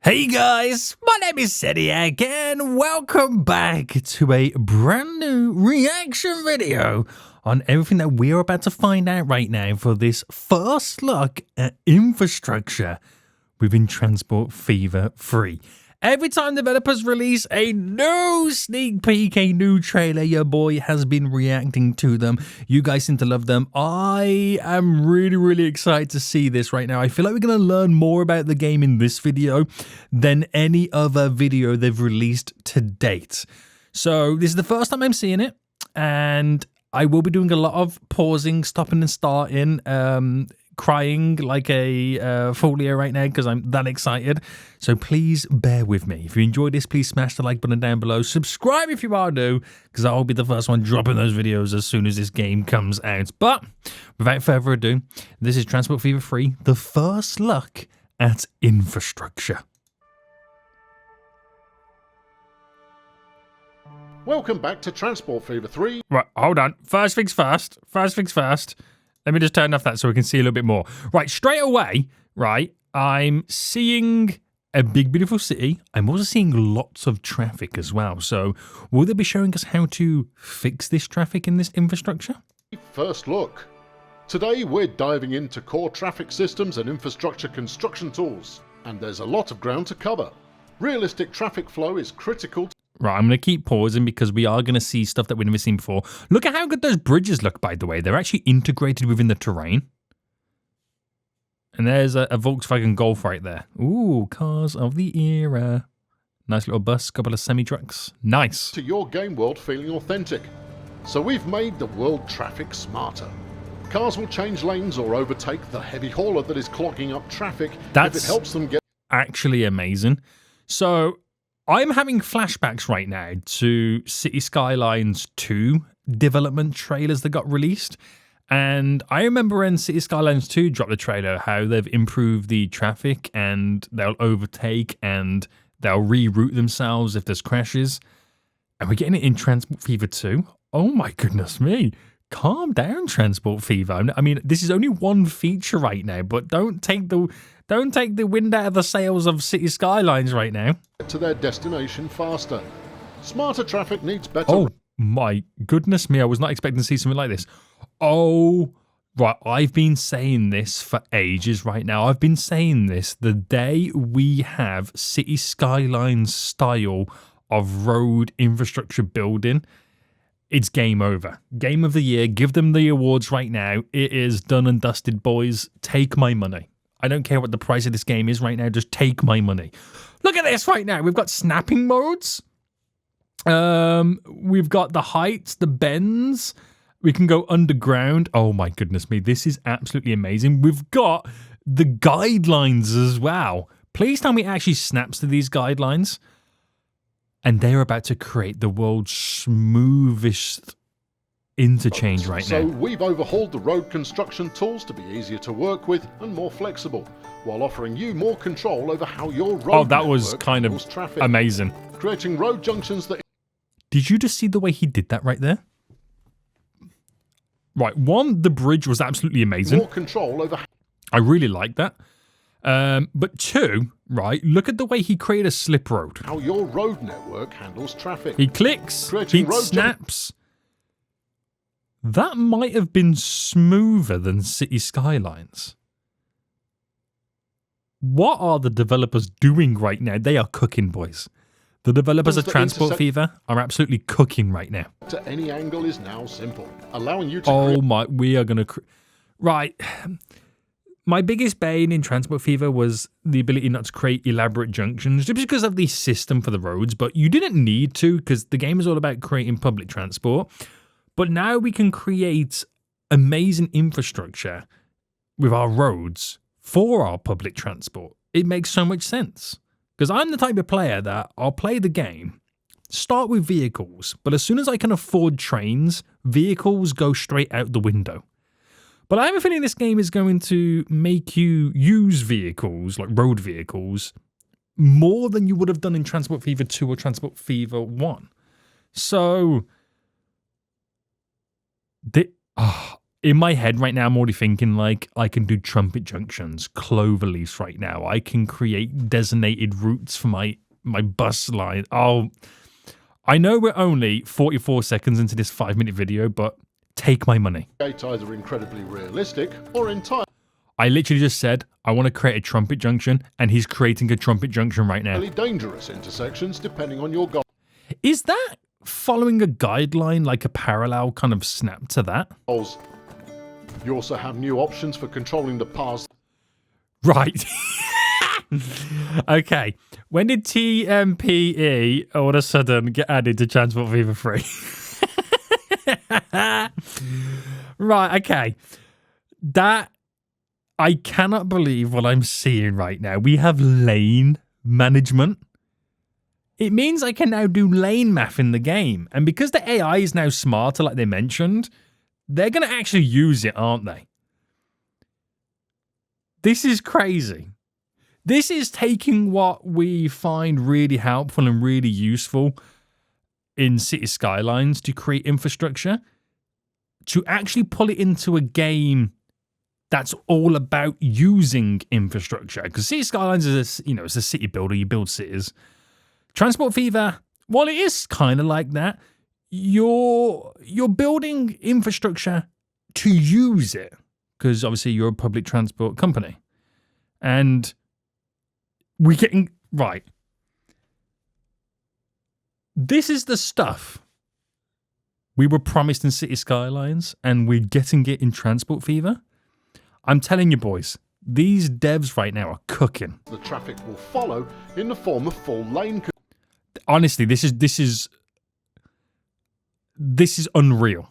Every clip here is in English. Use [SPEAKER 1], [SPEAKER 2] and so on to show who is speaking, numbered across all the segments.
[SPEAKER 1] Hey guys, my name is Sediak and welcome back to a brand new reaction video on everything that we're about to find out right now for this first look at infrastructure within Transport Fever 3. Every time developers release a new sneak peek, a new trailer, your boy has been reacting to them. You guys seem to love them. I am really excited to see this right now. I feel like we're going to learn more about the game in this video than any other video they've released to date. So this is the first time I'm seeing it, and I will be doing a lot of pausing, stopping and starting, crying like a folio right now because I'm that excited. So please bear with me. If you enjoyed this, please smash the like button down below. Subscribe if you are new, because I'll be the first one dropping those videos as soon as this game comes out. But without further ado, this is Transport Fever 3, the first look at infrastructure.
[SPEAKER 2] Welcome back to Transport Fever 3.
[SPEAKER 1] Right, hold on. First things first. Let me just turn off that so we can see a little bit more. Right, straight away, right, I'm seeing a big, beautiful city. I'm also seeing lots of traffic as well. So will they be showing us how to fix this traffic in this infrastructure?
[SPEAKER 2] First look. Today we're diving into core traffic systems and infrastructure construction tools. And there's a lot of ground to cover. Realistic traffic flow is critical.
[SPEAKER 1] Right, I'm going to keep pausing because we are going to see stuff that we've never seen before. Look at how good those bridges look, by the way. They're actually integrated within the terrain. And there's a Volkswagen Golf right there. Ooh, cars of the era. Nice little bus, couple of semi-trucks. Nice.
[SPEAKER 2] To your game world feeling authentic. So we've made the world traffic smarter. Cars will change lanes or overtake the heavy hauler that is clogging up traffic if it helps them get...
[SPEAKER 1] Actually amazing. So I'm having flashbacks right now to City Skylines 2 development trailers that got released. And I remember when City Skylines 2 dropped the trailer, how they've improved the traffic and they'll overtake and they'll reroute themselves if there's crashes. And we're getting it in Transport Fever 2. Oh my goodness me. Calm down, Transport Fever. I mean, this is only one feature right now, but don't take the wind out of the sails of City Skylines right now.
[SPEAKER 2] To their destination faster. Smarter traffic needs better...
[SPEAKER 1] Oh my goodness me, I was not expecting to see something like this. Oh, right, I've been saying this for ages right now. I've been saying this the day we have City Skylines style of road infrastructure building. It's game over. Game of the year. Give them the awards right now. It is done and dusted, boys. Take my money. I don't care what the price of this game is right now. Just take my money. Look at this right now. We've got snapping modes. We've got the heights, the bends. We can go underground. Oh my goodness me. This is absolutely amazing. We've got the guidelines as well. Please tell me it actually snaps to these guidelines. And they're about to create the world's smoothest interchange right now.
[SPEAKER 2] So we've overhauled the road construction tools to be easier to work with and more flexible, while offering you more control over how your road
[SPEAKER 1] Oh, that was kind of
[SPEAKER 2] traffic,
[SPEAKER 1] amazing.
[SPEAKER 2] creating road junctions that...
[SPEAKER 1] Did you just see the way he did that right there? Right, one, the bridge was absolutely amazing.
[SPEAKER 2] More control over...
[SPEAKER 1] I really like that. But two, right, look at the way he created a slip road.
[SPEAKER 2] How your road network handles traffic.
[SPEAKER 1] He clicks,
[SPEAKER 2] Creating
[SPEAKER 1] he
[SPEAKER 2] road
[SPEAKER 1] snaps. That might have been smoother than City Skylines. What are the developers doing right now? They are cooking, boys. The developers of Transport Fever are absolutely cooking right now.
[SPEAKER 2] To any angle is now simple, allowing you to...
[SPEAKER 1] Oh my, we are going to... Right. My biggest bane in Transport Fever was the ability not to create elaborate junctions, just because of the system for the roads, but you didn't need to, because the game is all about creating public transport. But now we can create amazing infrastructure with our roads for our public transport. It makes so much sense. Because I'm the type of player that I'll play the game, start with vehicles, but as soon as I can afford trains, vehicles go straight out the window. But I have a feeling this game is going to make you use vehicles, like road vehicles, more than you would have done in Transport Fever 2 or Transport Fever 1. So, in my head right now, I'm already thinking like I can do trumpet junctions, cloverleafs right now. I can create designated routes for my bus line. Oh, I know we're only 44 seconds into this 5-minute video, but take my money.
[SPEAKER 2] Either incredibly realistic or entirely
[SPEAKER 1] I literally just said, I want to create a trumpet junction, and he's creating a trumpet junction right now.
[SPEAKER 2] dangerous intersections depending on your goal.
[SPEAKER 1] Is that following a guideline, like a parallel kind of snap to that?
[SPEAKER 2] You also have new options for controlling the paths.
[SPEAKER 1] Right. Okay. When did TMPE all of a sudden get added to Transport Fever 3? Right, okay. That, I cannot believe what I'm seeing right now. We have lane management. It means I can now do lane math in the game. And because the AI is now smarter, like they mentioned, they're going to actually use it, aren't they? This is crazy. This is taking what we find really helpful and really useful in City Skylines to create infrastructure, to actually pull it into a game that's all about using infrastructure. Because City Skylines is, it's a city builder. You build cities. Transport Fever, while it is kind of like that, you're building infrastructure to use it, because obviously you're a public transport company. And we're getting, right. This is the stuff we were promised in City Skylines, and we're getting it in Transport Fever. I'm telling you, boys, these devs right now are cooking.
[SPEAKER 2] The traffic will follow in the form of full lane.
[SPEAKER 1] Honestly, this is unreal.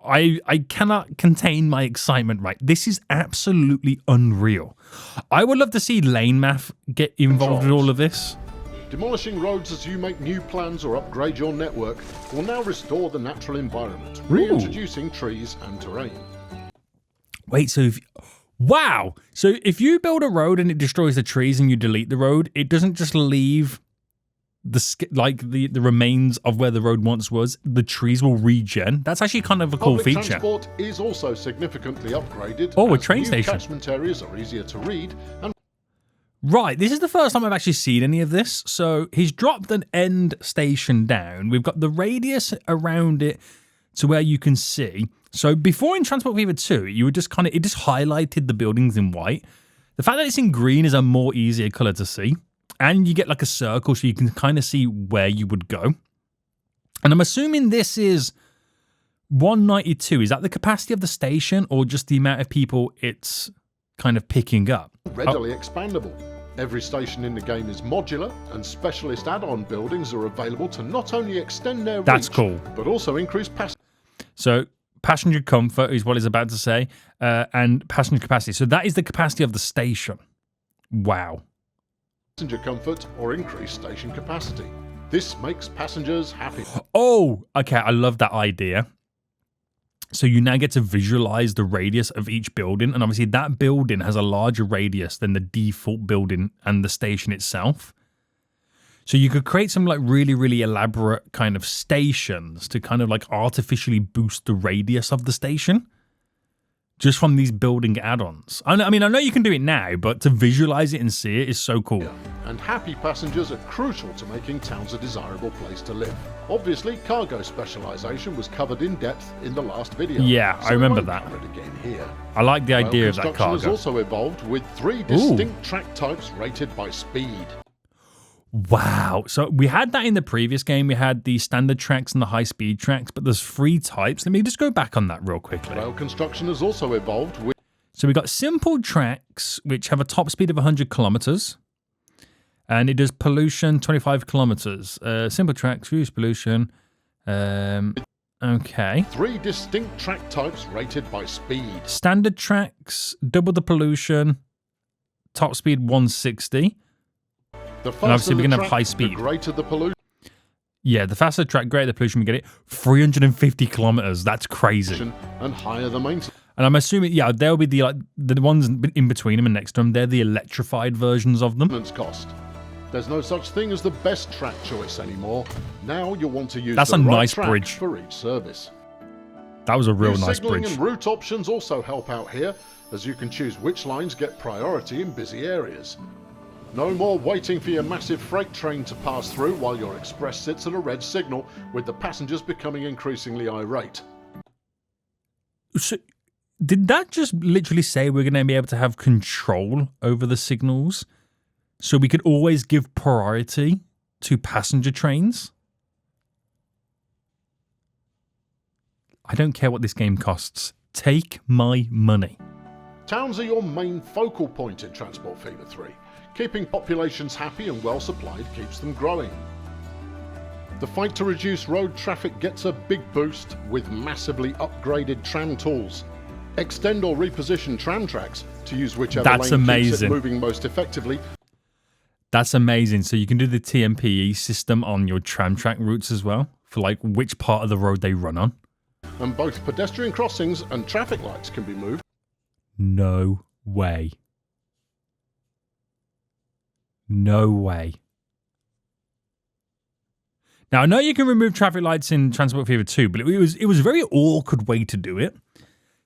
[SPEAKER 1] I cannot contain my excitement, right? This is absolutely unreal. I would love to see lane math get involved in all of this.
[SPEAKER 2] Demolishing roads as you make new plans or upgrade your network will now restore the natural environment, reintroducing trees and terrain.
[SPEAKER 1] Wait, so wow! So if you build a road and it destroys the trees and you delete the road, it doesn't just leave the remains of where the road once was. The trees will regen. That's actually kind of a cool feature.
[SPEAKER 2] Public transport is also significantly upgraded.
[SPEAKER 1] Oh, a train station.
[SPEAKER 2] Catchment areas are easier to read. And
[SPEAKER 1] right, this is the first time I've actually seen any of this. So he's dropped an end station down. We've got the radius around it to where you can see. So before in Transport Fever 2, you would just it just highlighted the buildings in white. The fact that it's in green is a more easier color to see. And you get like a circle so you can kind of see where you would go. And I'm assuming this is 192. Is that the capacity of the station or just the amount of people it's kind of picking up?
[SPEAKER 2] Readily expandable. Every station in the game is modular, and specialist add-on buildings are available to not only extend their reach,
[SPEAKER 1] cool,
[SPEAKER 2] but also increase passenger.
[SPEAKER 1] So passenger comfort is what it's about to say, and passenger capacity. So that is the capacity of the station. Wow.
[SPEAKER 2] Passenger comfort or increased station capacity. This makes passengers happy.
[SPEAKER 1] Oh, okay. I love that idea. So you now get to visualize the radius of each building. And obviously that building has a larger radius than the default building and the station itself. So you could create some like really, really elaborate kind of stations to kind of like artificially boost the radius of the station. Just from these building add-ons. I mean, I know you can do it now, but to visualize it and see it is so cool.
[SPEAKER 2] And happy passengers are crucial to making towns a desirable place to live. Obviously, cargo specialization was covered in depth in the last video.
[SPEAKER 1] Yeah,
[SPEAKER 2] so
[SPEAKER 1] I remember that.
[SPEAKER 2] Cover it again here.
[SPEAKER 1] I like the idea of that
[SPEAKER 2] Construction
[SPEAKER 1] cargo.
[SPEAKER 2] has also evolved with 3 distinct track types rated by speed.
[SPEAKER 1] Wow. So we had that in the previous game. We had the standard tracks and the high-speed tracks, but there's 3 types. Let me just go back on that real quickly.
[SPEAKER 2] Rail construction has also evolved with...
[SPEAKER 1] So we got simple tracks, which have a top speed of 100 kilometers, and it does pollution 25 kilometers. Simple tracks, reduce pollution. Okay.
[SPEAKER 2] 3 distinct track types rated by speed.
[SPEAKER 1] Standard tracks, double the pollution, top speed 160.
[SPEAKER 2] The
[SPEAKER 1] and obviously we're going to have high
[SPEAKER 2] the
[SPEAKER 1] speed.
[SPEAKER 2] greater the pollution.
[SPEAKER 1] Yeah, the faster the track, greater the pollution, we get it. 350 kilometers. That's crazy.
[SPEAKER 2] And higher the maintenance.
[SPEAKER 1] And I'm assuming, yeah, they'll be the ones in between them and next to them. They're the electrified versions of them.
[SPEAKER 2] Cost. There's no such thing as the best track choice anymore. Now you'll want to use
[SPEAKER 1] That's
[SPEAKER 2] the
[SPEAKER 1] a
[SPEAKER 2] right
[SPEAKER 1] nice
[SPEAKER 2] track
[SPEAKER 1] bridge
[SPEAKER 2] for each service.
[SPEAKER 1] That was a real
[SPEAKER 2] New
[SPEAKER 1] nice
[SPEAKER 2] signalling
[SPEAKER 1] bridge.
[SPEAKER 2] and route options also help out here, as you can choose which lines get priority in busy areas. No more waiting for your massive freight train to pass through while your express sits at a red signal, with the passengers becoming increasingly irate.
[SPEAKER 1] So, did that just literally say we're going to be able to have control over the signals? So we could always give priority to passenger trains? I don't care what this game costs. Take my money.
[SPEAKER 2] Towns are your main focal point in Transport Fever 3. Keeping populations happy and well supplied keeps them growing. The fight to reduce road traffic gets a big boost with massively upgraded tram tools. Extend or reposition tram tracks to use whichever lane keeps it moving most effectively.
[SPEAKER 1] That's amazing. So you can do the TMPE system on your tram track routes as well, for like which part of the road they run on.
[SPEAKER 2] And both pedestrian crossings and traffic lights can be moved.
[SPEAKER 1] No way. No way. Now, I know you can remove traffic lights in Transport Fever 2, but it was a very awkward way to do it.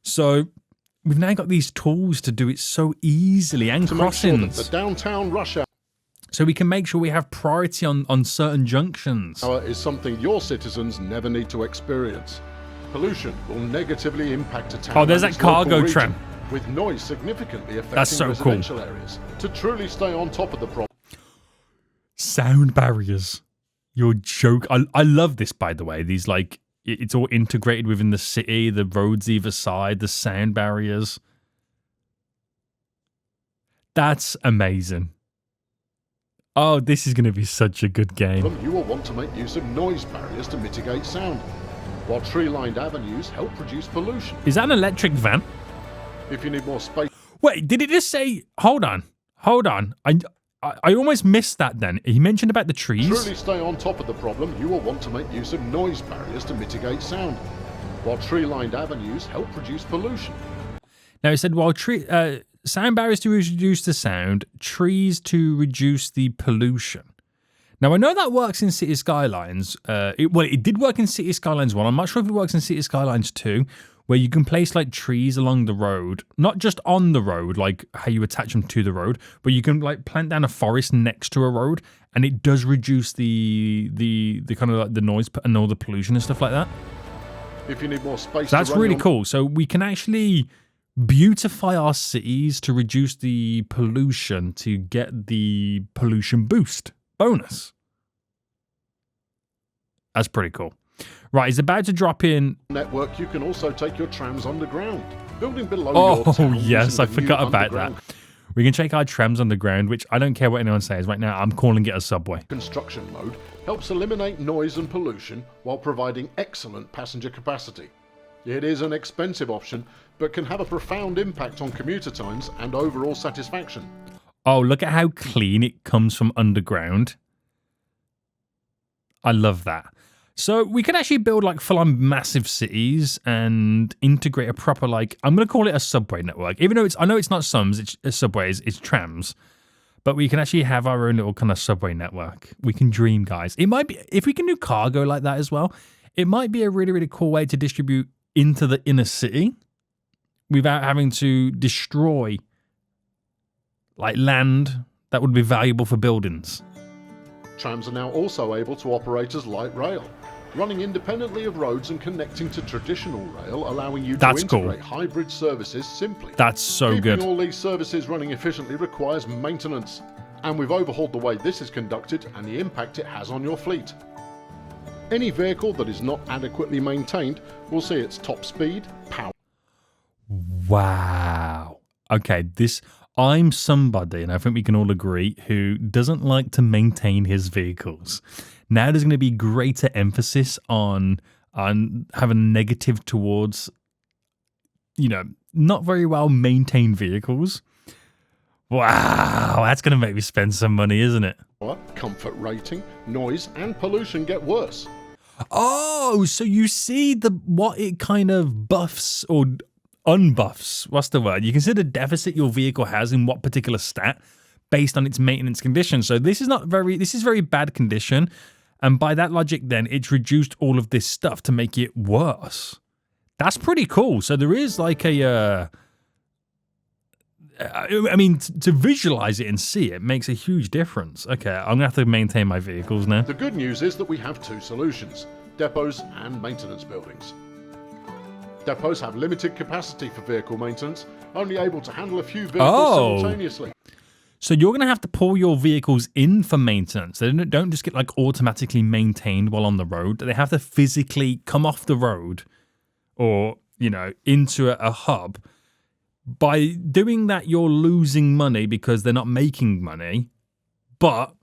[SPEAKER 1] So we've now got these tools to do it so easily, and
[SPEAKER 2] to
[SPEAKER 1] crossings.
[SPEAKER 2] Make sure that the downtown rush hour
[SPEAKER 1] so we can make sure we have priority on certain junctions.
[SPEAKER 2] Is something your citizens never need to experience. Pollution will negatively impact a town.
[SPEAKER 1] Oh, there's that cargo tram.
[SPEAKER 2] With noise significantly affecting residential areas. To truly stay on top of the problem.
[SPEAKER 1] Sound barriers. Your joke. I love this, by the way. These, like, it's all integrated within the city, the roads either side, the sound barriers. That's amazing. Oh, this is going to be such a good game.
[SPEAKER 2] You will want to make use of noise barriers to mitigate sound, while tree-lined avenues help reduce pollution.
[SPEAKER 1] Is that an electric van?
[SPEAKER 2] If you need more space...
[SPEAKER 1] Wait, did it just say... Hold on. I almost missed that then. He mentioned about the trees.
[SPEAKER 2] To truly stay on top of the problem, you will want to make use of noise barriers to mitigate sound, while tree-lined avenues help reduce pollution.
[SPEAKER 1] Now, he said, while sound barriers to reduce the sound, trees to reduce the pollution. Now, I know that works in City Skylines. It did work in City Skylines 1. I'm not sure if it works in City Skylines 2, where you can place like trees along the road, not just on the road, like how you attach them to the road, but you can like plant down a forest next to a road, and it does reduce the kind of like the noise and all the pollution and stuff like that.
[SPEAKER 2] If you need more space,
[SPEAKER 1] so that's really cool. So we can actually beautify our cities to reduce the pollution to get the pollution boost bonus. That's pretty cool. Right, he's about to drop in.
[SPEAKER 2] Network, you can also take your trams underground, building below your
[SPEAKER 1] town. Oh, yes, I forgot about that. We can take our trams underground, which I don't care what anyone says. Right now, I'm calling it a subway.
[SPEAKER 2] Construction mode helps eliminate noise and pollution while providing excellent passenger capacity. It is an expensive option, but can have a profound impact on commuter times and overall satisfaction.
[SPEAKER 1] Oh, look at how clean it comes from underground. I love that. So we can actually build like full-on massive cities and integrate a proper, like, I'm going to call it a subway network. Even though I know it's not it's subways, it's trams. But we can actually have our own little kind of subway network. We can dream, guys. It might be, if we can do cargo like that as well, it might be a really, really cool way to distribute into the inner city without having to destroy like land that would be valuable for buildings.
[SPEAKER 2] Trams are now also able to operate as light rail, running independently of roads and connecting to traditional rail, allowing you to integrate hybrid services simply.
[SPEAKER 1] That's so good.
[SPEAKER 2] Keeping all these services running efficiently requires maintenance, and we've overhauled the way this is conducted and the impact it has on your fleet. Any vehicle that is not adequately maintained will see its top speed, power.
[SPEAKER 1] Wow. Okay, I'm somebody, and I think we can all agree, who doesn't like to maintain his vehicles. Now there's going to be greater emphasis on having negative towards, not very well maintained vehicles. Wow, that's going to make me spend some money, isn't it?
[SPEAKER 2] Comfort rating, noise, and pollution get worse.
[SPEAKER 1] Oh, so you see what it kind of buffs or unbuffs. What's the word? You consider deficit your vehicle has in what particular stat based on its maintenance condition. So this is very bad condition. And by that logic, then it's reduced all of this stuff to make it worse. That's pretty cool. So there is like a, I mean, to visualize it and see it makes a huge difference. Okay, I'm gonna have to maintain my vehicles now.
[SPEAKER 2] The good news is that we have two solutions: depots and maintenance buildings. Depots have limited capacity for vehicle maintenance, only able to handle a few vehicles simultaneously.
[SPEAKER 1] So you're going to have to pull your vehicles in for maintenance. They don't just get like automatically maintained while on the road. They have to physically come off the road or, you know, into a hub. By doing that, you're losing money because they're not making money, but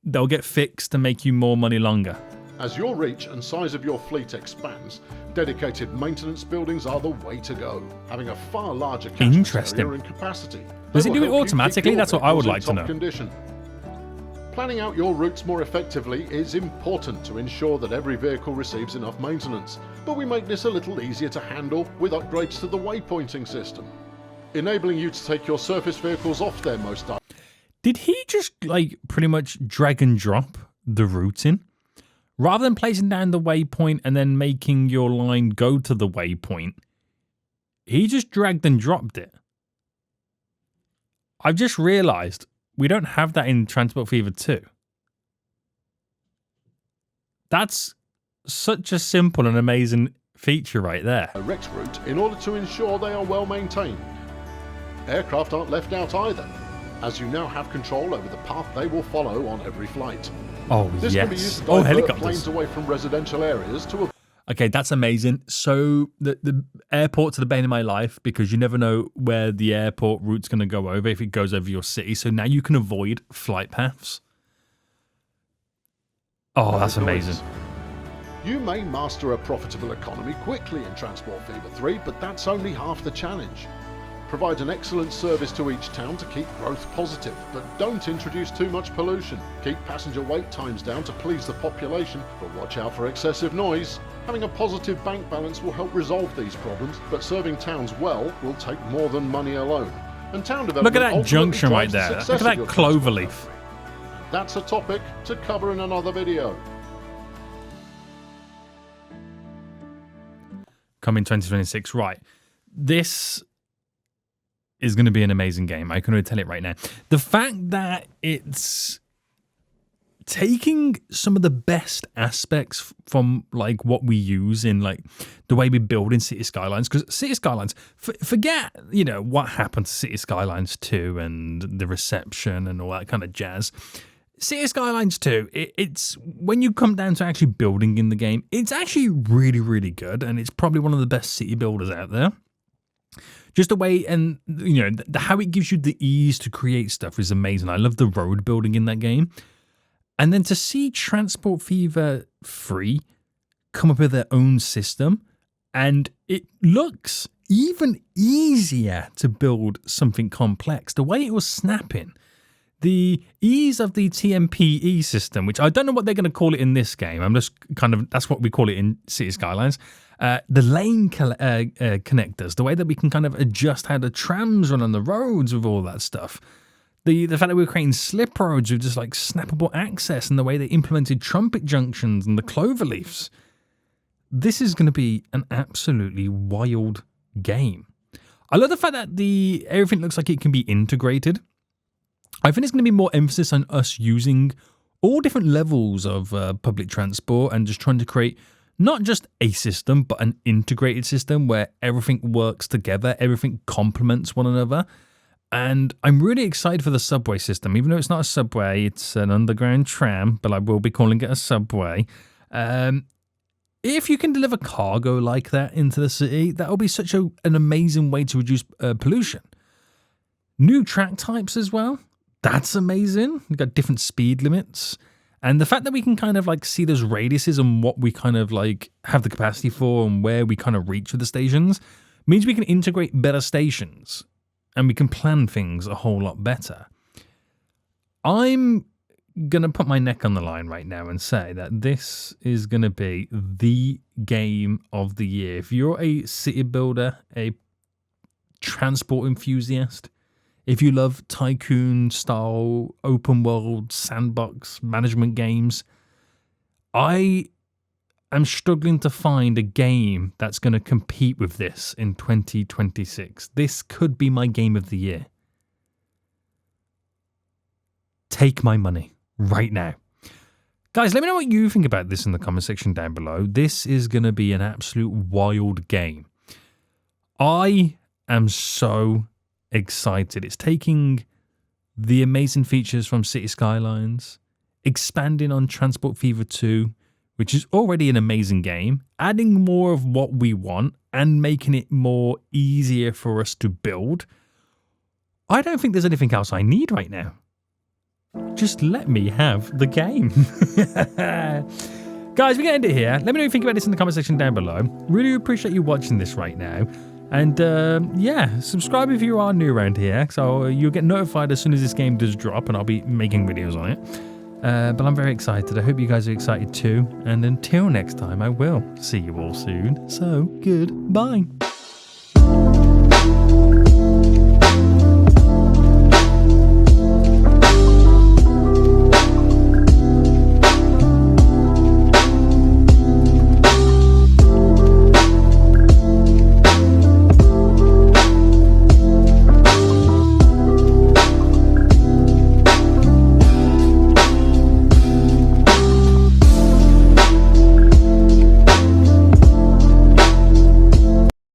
[SPEAKER 1] they'll get fixed to make you more money longer.
[SPEAKER 2] As your reach and size of your fleet expands, dedicated maintenance buildings are the way to go, having a far larger catchment area and capacity.
[SPEAKER 1] Does it do it automatically? That's what I would like to know.
[SPEAKER 2] Condition. Planning out your routes more effectively is important to ensure that every vehicle receives enough maintenance, but we make this a little easier to handle with upgrades to the waypointing system, enabling you to take your surface vehicles off their most...
[SPEAKER 1] Did he just like pretty much drag and drop the routing? Rather than placing down the waypoint and then making your line go to the waypoint, he just dragged and dropped it. I've just realized we don't have that in Transport Fever 2. That's such a simple and amazing feature right there.
[SPEAKER 2] Direct route in order to ensure they are well maintained. Aircraft aren't left out either, as you now have control over the path they will follow on every flight.
[SPEAKER 1] Oh,
[SPEAKER 2] this
[SPEAKER 1] yes.
[SPEAKER 2] Can be used to divert
[SPEAKER 1] helicopters.
[SPEAKER 2] Planes away from residential areas to...
[SPEAKER 1] Okay, that's amazing. So the airports are the bane of my life because you never know where the airport route's going to go over if it goes over your city. So now you can avoid flight paths. Oh, that's amazing.
[SPEAKER 2] You may master a profitable economy quickly in Transport Fever 3, but that's only half the challenge. Provide an excellent service to each town to keep growth positive, but don't introduce too much pollution. Keep passenger wait times down to please the population, but watch out for excessive noise. Having a positive bank balance will help resolve these problems, but serving towns well will take more than money alone. And town development...
[SPEAKER 1] Look at that junction right there. Look at that cloverleaf.
[SPEAKER 2] That's a topic to cover in another video.
[SPEAKER 1] Coming 2026, right. This is going to be an amazing game. I can already tell it right now. The fact that it's taking some of the best aspects from like what we use in like the way we build in City Skylines, because City Skylines, forget, you know, what happened to City Skylines 2 and the reception and all that kind of jazz. City Skylines 2, it's when you come down to actually building in the game, it's actually really, really good, and it's probably one of the best city builders out there. Just the way, and you know, how it gives you the ease to create stuff is amazing. I love the road building in that game. And then to see Transport Fever 3 come up with their own system, and it looks even easier to build something complex. The way it was snapping, the ease of the TMPE system, which I don't know what they're going to call it in this game. I'm just kind of, that's what we call it in City Skylines. The lane connectors, the way that we can kind of adjust how the trams run on the roads with all that stuff. The fact that we're creating slip roads with just like snappable access, and the way they implemented trumpet junctions and the clover leaves. This is going to be an absolutely wild game. I love the fact that everything looks like it can be integrated. I think there's going to be more emphasis on us using all different levels of public transport and just trying to create not just a system, but an integrated system where everything works together, everything complements one another. And I'm really excited for the subway system. Even though it's not a subway, it's an underground tram, but I will be calling it a subway. If you can deliver cargo like that into the city, that will be such an amazing way to reduce pollution. New track types as well. That's amazing. We've got different speed limits. And the fact that we can kind of like see those radiuses and what we kind of like have the capacity for and where we kind of reach with the stations means we can integrate better stations and we can plan things a whole lot better. I'm going to put my neck on the line right now and say that this is going to be the game of the year. If you're a city builder, a transport enthusiast, if you love tycoon-style, open-world, sandbox management games, I am struggling to find a game that's going to compete with this in 2026. This could be my game of the year. Take my money right now. Guys, let me know what you think about this in the comment section down below. This is going to be an absolute wild game. I am so excited. It's taking the amazing features from City Skylines, expanding on Transport Fever 2, which is already an amazing game, adding more of what we want and making it more easier for us to build. I don't think there's anything else I need right now. Just let me have the game. Guys, we're going to end it here. Let me know what you think about this in the comment section down below. Really appreciate you watching this right now. And yeah, subscribe if you are new around here, so you'll get notified as soon as this game does drop, and I'll be making videos on it. But I'm very excited. I hope you guys are excited too. And until next time, I will see you all soon. So, goodbye.